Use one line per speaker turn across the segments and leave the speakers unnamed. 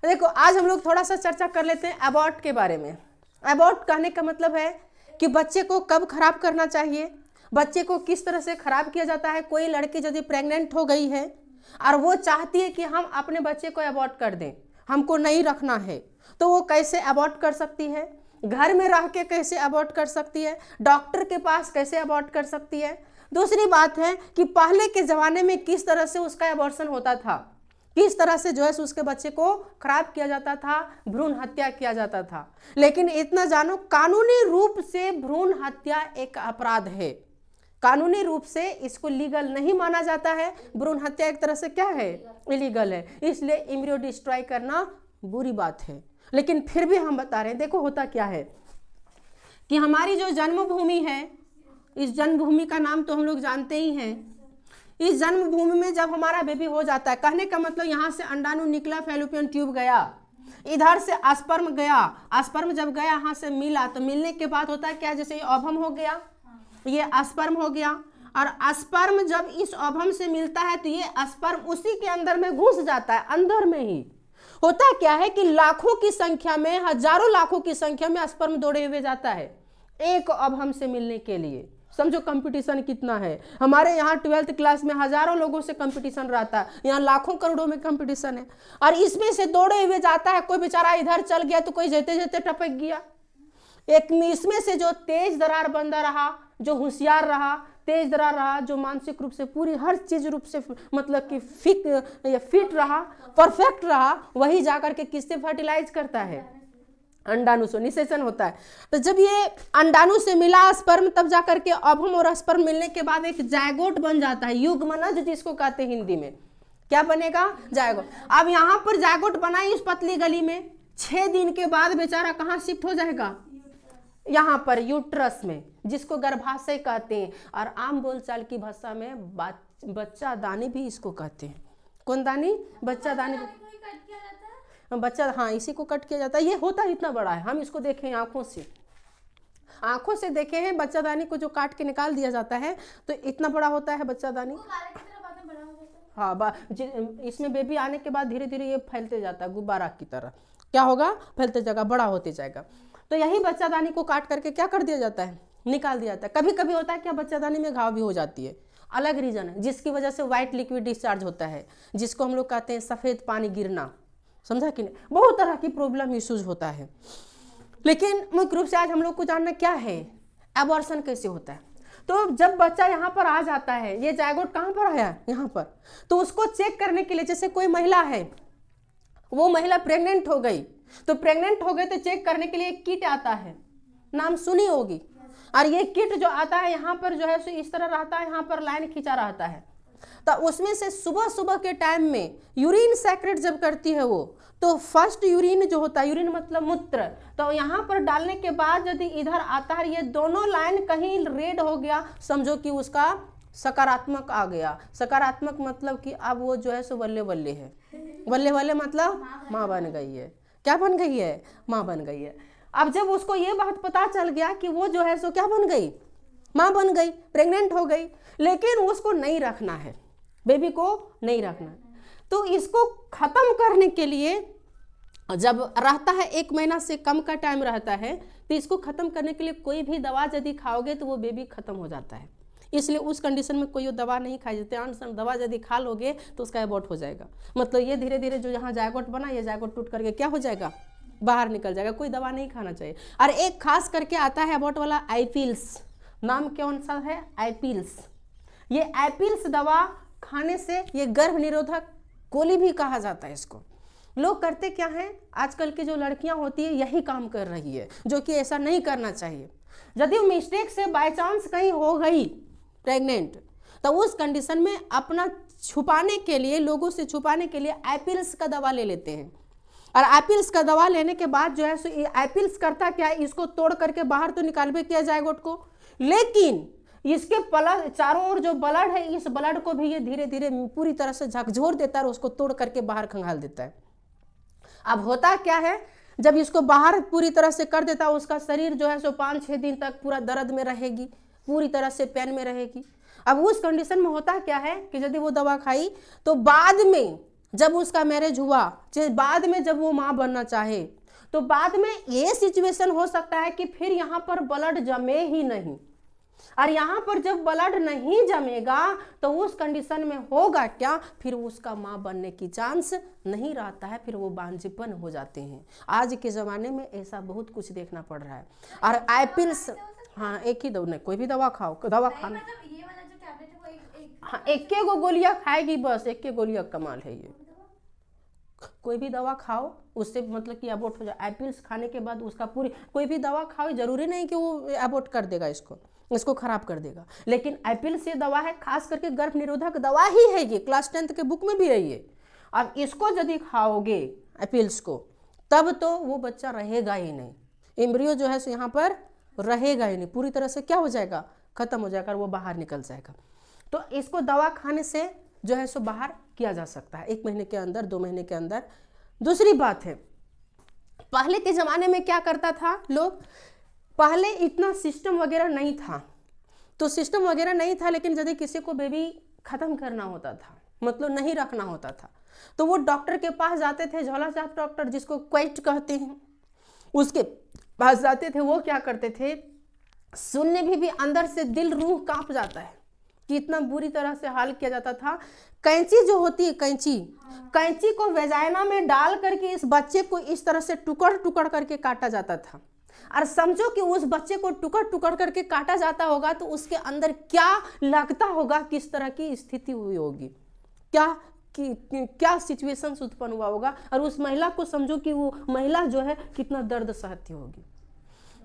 देखो आज हम लोग थोड़ा सा चर्चा कर लेते हैं अबॉर्ट के बारे में। अबॉर्ट कहने का मतलब है कि बच्चे को कब खराब करना चाहिए, बच्चे को किस तरह से खराब किया जाता है। कोई लड़की यदि प्रेग्नेंट हो गई है और वो चाहती है कि हम अपने बच्चे को अबॉर्ट कर दें, हमको नहीं रखना है, तो वो कैसे अबॉर्ट कर सकती है, घर में रह के कैसे अबॉर्ट कर सकती है, डॉक्टर के पास कैसे अबॉर्ट कर सकती है। दूसरी बात है कि पहले के ज़माने में किस तरह से उसका अबॉर्शन होता था, किस तरह से जो है उसके बच्चे को खराब किया जाता था, भ्रूण हत्या किया जाता था। लेकिन इतना जानो, कानूनी रूप से भ्रूण हत्या एक अपराध है, कानूनी रूप से इसको लीगल नहीं माना जाता है। भ्रूण हत्या एक तरह से क्या है, इलीगल है, इसलिए एम्ब्रियो डिस्ट्रॉय करना बुरी बात है। लेकिन फिर भी हम बता रहे हैं, देखो होता क्या है कि हमारी जो जन्मभूमि है, इस जन्मभूमि का नाम तो हम लोग जानते ही हैं। इस जन्मभूमि में जब हमारा बेबी हो जाता है, कहने का मतलब यहाँ से अंडाणु निकला, फैलोपियन ट्यूब गया, इधर से स्पर्म गया, स्पर्म जब गया यहाँ से मिला, तो मिलने के बाद होता है क्या, जैसे ये ओवम हो गया, ये स्पर्म हो गया, और स्पर्म जब इस ओवम से मिलता है तो ये स्पर्म उसी के अंदर में घुस जाता है। अंदर में ही होता क्या है कि लाखों की संख्या में, हजारों लाखों की संख्या में स्पर्म दौड़े हुए जाता है एक ओवम से मिलने के लिए। समझो कंपटीशन कितना है। हमारे यहाँ 12th क्लास में हजारों लोगों से कंपटीशन रहता है, यहाँ लाखों करोड़ों में कंपटीशन है, और इसमें से दौड़े हुए जाता है। कोई बेचारा इधर चल गया तो कोई जेते जेते टपक गया। एक इसमें से जो तेज दरार बंदा रहा, जो होशियार रहा, तेज दरार रहा, जो मानसिक रूप से पूरी हर चीज रूप से मतलब कि फिट रहा, परफेक्ट रहा, वही जाकर के किससे फर्टिलाइज करता है, अंडाणु से निषेचन होता है। तो जब ये अंडाणु से मिला स्पर्म, तब जाकर के ओवम और स्पर्म मिलने के बाद एक जायगोट बन जाता है, युग्मनज जिसको कहते हैं हिंदी में। क्या बनेगा, जायगोट। अब यहाँ पर जायगोट बना इस पतली गली में, 6 दिन के बाद बेचारा कहाँ शिफ्ट हो जाएगा, यहाँ पर यूट्रस में, जिसको गर्भाशय कहते हैं, और आम बोलचाल की भाषा में बच्चा दानी भी इसको कहते हैं। कौन दानी, बच्चा दानी, बच्चा, हाँ इसी को कट किया जाता है। ये होता इतना बड़ा है, हम इसको देखें आंखों से देखे हैं। बच्चा दानी को जो काट के निकाल दिया जाता है तो इतना बड़ा होता है बच्चा दानी। हाँ, इसमें बेबी आने के बाद धीरे धीरे ये फैलते जाता है, गुब्बारा की तरह क्या होगा, फैलते जाएगा, बड़ा होते जाएगा। तो यही बच्चादानी को काट करके क्या कर दिया जाता है, निकाल दिया जाता है। कभी कभी होता है क्या, बच्चादानी में घाव भी हो जाती है, अलग रीजन है, जिसकी वजह से व्हाइट लिक्विड डिस्चार्ज होता है, जिसको हम लोग कहते हैं सफ़ेद पानी गिरना। समझा कि नहीं, बहुत तरह की प्रॉब्लम इश्यूज होता है। लेकिन मुख्य रूप से आज हम लोग को जानना क्या है, एबॉर्शन कैसे होता है। तो जब बच्चा यहाँ पर आ जाता है, ये जायगोट कहाँ पर आया, यहाँ पर, तो उसको चेक करने के लिए, जैसे कोई महिला है, वो महिला प्रेग्नेंट हो गई, तो प्रेग्नेंट हो गए तो चेक करने के लिए एक किट आता है, नाम सुनी होगी। और ये किट जो आता है यहाँ पर जो है सो इस तरह रहता है, यहाँ पर लाइन खींचा रहता है। तो उसमें से सुबह सुबह के टाइम में यूरिन सेक्रेट जब करती है वो, तो फर्स्ट यूरिन जो होता है, यूरिन मतलब मूत्र, तो यहाँ पर डालने के बाद यदि इधर आता है, ये दोनों लाइन कहीं रेड हो गया, समझो कि उसका सकारात्मक आ गया। सकारात्मक मतलब कि अब वो जो है सो बल्ले बल्ले है, बल्ले बल्ले मतलब माँ बन गई है। क्या बन गई है, माँ बन गई है। अब जब उसको ये बात पता चल गया कि वो जो है सो क्या बन गई, माँ बन गई, प्रेग्नेंट हो गई, लेकिन उसको नहीं रखना है, बेबी को नहीं रखना है। तो इसको खत्म करने के लिए जब रहता है 1 महीना से कम का टाइम रहता है, तो इसको खत्म करने के लिए कोई भी दवा यदि खाओगे तो वो बेबी खत्म हो जाता है। इसलिए उस कंडीशन में कोई दवा नहीं खाई जाती। अनसन दवा यदि खा लोगे तो उसका एबॉर्ट हो जाएगा। मतलब ये धीरे धीरे जो यहाँ जायगोट बना, ये जायगोट टूट करके क्या हो जाएगा, बाहर निकल जाएगा। कोई दवा नहीं खाना चाहिए। और एक खास करके आता है एबॉर्ट वाला, आईपील्स। नाम कौन सा है, आईपील्स। ये आईपील्स दवा खाने से, ये गर्भ निरोधक गोली भी कहा जाता है इसको। लोग करते क्या हैं, आजकल की जो लड़कियां होती है यही काम कर रही है, जो कि ऐसा नहीं करना चाहिए। यदि मिस्टेक से बाय चांस कहीं हो गई प्रेग्नेंट, तो उस कंडीशन में अपना छुपाने के लिए, लोगों से छुपाने के लिए आईपील्स का दवा ले लेते हैं। और आईपील्स का दवा लेने के बाद जो है सो आईपील्स करता क्या है, इसको तोड़ करके बाहर तो निकाल भी किया जायगोट को, लेकिन इसके चारों ओर जो ब्लड है, इस ब्लड को भी ये धीरे धीरे पूरी तरह से झकझोर देता है और उसको तोड़ करके बाहर खंगाल देता है। अब होता क्या है, जब इसको बाहर पूरी तरह से कर देता है, उसका शरीर जो है सो 5-6 दिन तक पूरा दर्द में रहेगी, पूरी तरह से पेन में रहेगी। अब उस कंडीशन में होता क्या है कि यदि वो दवा खाई तो बाद में जब उसका मैरिज हुआ, बाद में जब वो माँ बनना चाहे, तो बाद में ये सिचुएशन हो सकता है कि फिर यहाँ पर ब्लड जमे ही नहीं, और यहाँ पर जब ब्लड नहीं जमेगा तो उस कंडीशन में होगा क्या, फिर उसका माँ बनने की चांस नहीं रहता है, फिर वो बांझपन हो जाते हैं। आज के ज़माने में ऐसा बहुत कुछ देखना पड़ रहा है। और एपिल्स, हाँ एक ही दवा, कोई भी दवा खाओ, दवा खाना, हाँ एक गो गोलियाँ खाएगी बस, एक के गोलियाँ कमाल है ये। कोई भी दवा खाओ उससे मतलब कि अबॉर्ट हो जाए। एपिल्स खाने के बाद उसका पूरी, कोई भी दवा खाओ जरूरी नहीं कि वो अबॉर्ट कर देगा, इसको खराब कर देगा, लेकिन एपिल्स ये दवा है, खास करके गर्भ निरोधक दवा ही है ये, क्लास 10th के बुक में भी है ये। अब इसको यदि खाओगे एपिल्स को, तब तो वो बच्चा रहेगा ही नहीं, एम्ब्रियो जो है सो यहाँ पर रहेगा ही नहीं, पूरी तरह से क्या हो जाएगा, खत्म हो जाएगा, वो बाहर निकल जाएगा। तो इसको दवा खाने से जो है सो बाहर किया जा सकता है 1 महीने के अंदर, 2 महीने के अंदर। दूसरी बात है, पहले के ज़माने में क्या करता था लोग, पहले इतना सिस्टम वगैरह नहीं था, तो सिस्टम वगैरह नहीं था, लेकिन यदि किसी को बेबी ख़त्म करना होता था, मतलब नहीं रखना होता था, तो वो डॉक्टर के पास जाते थे, झोलाछाप डॉक्टर जिसको क्वेट कहते हैं, उसके पास जाते थे। वो क्या करते थे, सुनने भी अंदर से दिल रूह कांप जाता है कि इतना बुरी तरह से हाल किया जाता था। कैंची जो होती है, कैंची को वेजाइना में डाल करके इस बच्चे को इस तरह से टुकड़ टुकड़ करके काटा जाता था। और समझो कि उस बच्चे को टुकड़ टुकड़ करके काटा जाता होगा तो उसके अंदर क्या लगता होगा, किस तरह की स्थिति हुई होगी, क्या सिचुएशंस उत्पन्न हुआ होगा, और उस महिला को समझो कि वो महिला जो है कितना दर्द सहती होगी।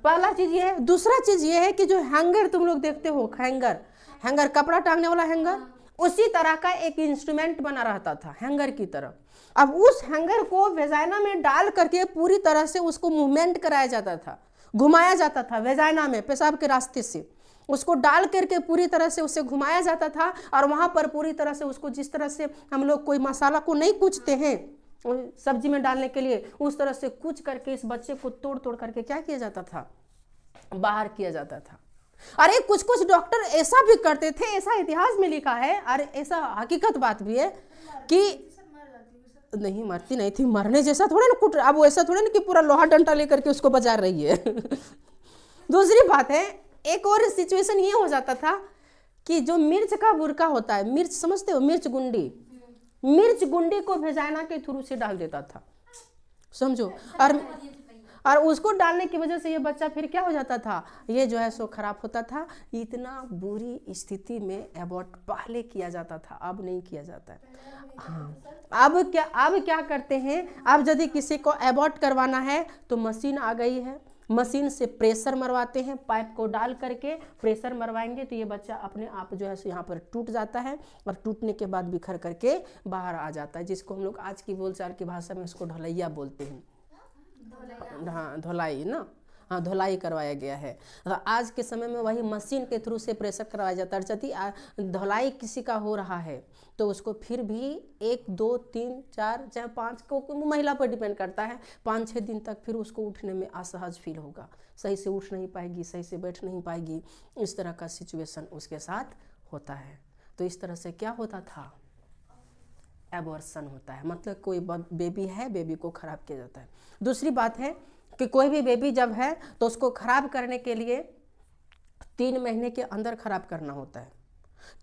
पहला चीज ये है। दूसरा चीज ये है कि जो हैंगर तुम लोग देखते हो, हैंगर कपड़ा टांगने वाला हैंगर, उसी तरह का एक इंस्ट्रूमेंट बना रहता था हैंगर की तरह। अब उस हैंगर को वेजाइना में डाल करके पूरी तरह से उसको मूवमेंट कराया जाता था, घुमाया जाता था वेजाइना में, पेशाब के रास्ते से उसको डाल करके पूरी तरह से उसे घुमाया जाता था, और वहाँ पर पूरी तरह से उसको, जिस तरह से हम लोग कोई मसाला को नहीं कूचते हैं सब्जी में डालने के लिए, उस तरह से कूच करके इस बच्चे को तोड़ तोड़ करके क्या किया जाता था, बाहर किया जाता था। अरे कुछ डॉक्टर ऐसा भी करते थे, ऐसा इतिहास में लिखा है, और ऐसा हकीकत बात भी है कि नहीं मरती नहीं थी, मरने जैसा थोड़ा ना कुट, अब ऐसा थोड़ा ना कि पूरा लोहा डंडा लेकर के उसको बजा रही है। दूसरी बात है, एक और सिचुएशन ये हो जाता था कि जो मिर्च का बुरका होता है, मिर्च समझते हो, मिर्च गुंडी को वेजाइना के थ्रू से डाल देता था, समझो, और उसको डालने की वजह से ये बच्चा फिर क्या हो जाता था, ये जो है सो खराब होता था। इतना बुरी स्थिति में एबॉर्ट पहले किया जाता था, अब नहीं किया जाता है। हाँ, अब क्या करते हैं, अब यदि किसी को एबॉर्ट करवाना है तो मशीन आ गई है, मशीन से प्रेशर मरवाते हैं, पाइप को डाल करके प्रेशर मरवाएंगे तो ये बच्चा अपने आप जो है सो यहाँ पर टूट जाता है, और टूटने के बाद बिखर करके बाहर आ जाता है, जिसको हम लोग आज की बोलचाल की भाषा में उसको ढलैया बोलते हैं। हाँ धुलाई ना, हाँ धुलाई करवाया गया है। आज के समय में वही मशीन के थ्रू से प्रेशर करवाया जाता है। यदि धुलाई किसी का हो रहा है तो उसको फिर भी 1 2 3 4 चाहे 5 को महिला पर डिपेंड करता है, 5-6 दिन तक फिर उसको उठने में असहज फील होगा, सही से उठ नहीं पाएगी, सही से बैठ नहीं पाएगी, इस तरह का सिचुएशन उसके साथ होता है। तो इस तरह से क्या होता था, एबॉर्शन होता है, मतलब कोई बेबी है, बेबी को खराब किया जाता है। दूसरी बात है कि कोई भी बेबी जब है तो उसको खराब करने के लिए 3 महीने के अंदर खराब करना होता है।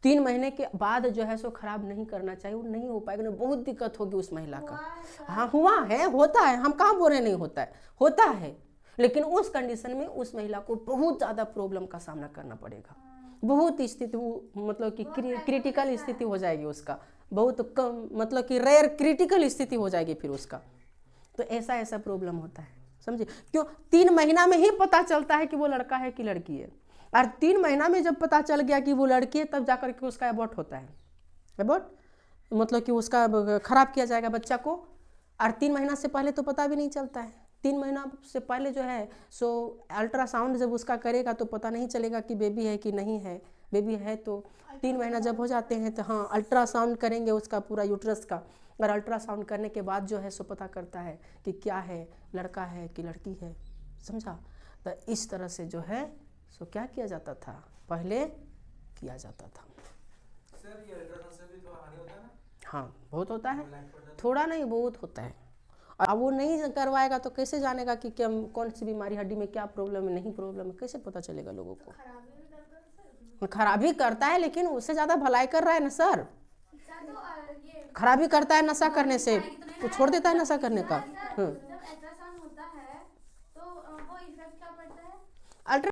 3 महीने के बाद जो है सो खराब नहीं करना चाहिए, वो नहीं हो पाएगा, बहुत दिक्कत होगी उस महिला का। हाँ हुआ है, होता है, हम कहाँ बोल रहे नहीं होता है, होता है, लेकिन उस कंडीशन में उस महिला को बहुत ज़्यादा प्रॉब्लम का सामना करना पड़ेगा, बहुत स्थिति मतलब कि क्रिटिकल स्थिति हो जाएगी उसका, बहुत कम मतलब कि रेयर क्रिटिकल स्थिति हो जाएगी फिर उसका। तो ऐसा प्रॉब्लम होता है, समझे क्यों। 3 महीना में ही पता चलता है कि वो लड़का है कि लड़की है, और 3 महीना में जब पता चल गया कि वो लड़की है तब जाकर के उसका एबॉर्ट होता है। एबॉर्ट मतलब कि उसका खराब किया जाएगा बच्चा को, और 3 महीना से पहले तो पता भी नहीं चलता है। 3 महीना से पहले जो है सो अल्ट्रासाउंड जब उसका करेगा तो पता नहीं चलेगा कि बेबी है कि नहीं है। बेबी है तो 3 महीना जब हो जाते हैं तो हाँ अल्ट्रासाउंड करेंगे उसका पूरा यूट्रस का, और अल्ट्रासाउंड करने के बाद जो है सो पता करता है कि क्या है, लड़का है कि लड़की है, समझा। तो इस तरह से जो है सो क्या किया जाता था, पहले किया जाता था।
सर ये अल्ट्रासाउंड से भी तो हानि होता है ना?
हाँ बहुत होता है, थोड़ा नहीं बहुत होता है। और अब वो नहीं करवाएगा तो कैसे जानेगा कि क्या कौन सी बीमारी, हड्डी में क्या प्रॉब्लम है, नहीं प्रॉब्लम है, कैसे पता चलेगा लोगों को। खराबी करता है लेकिन उससे ज़्यादा भलाई कर रहा है ना सर। खराबी करता है नशा करने से, तो छोड़ देता है नशा करने का।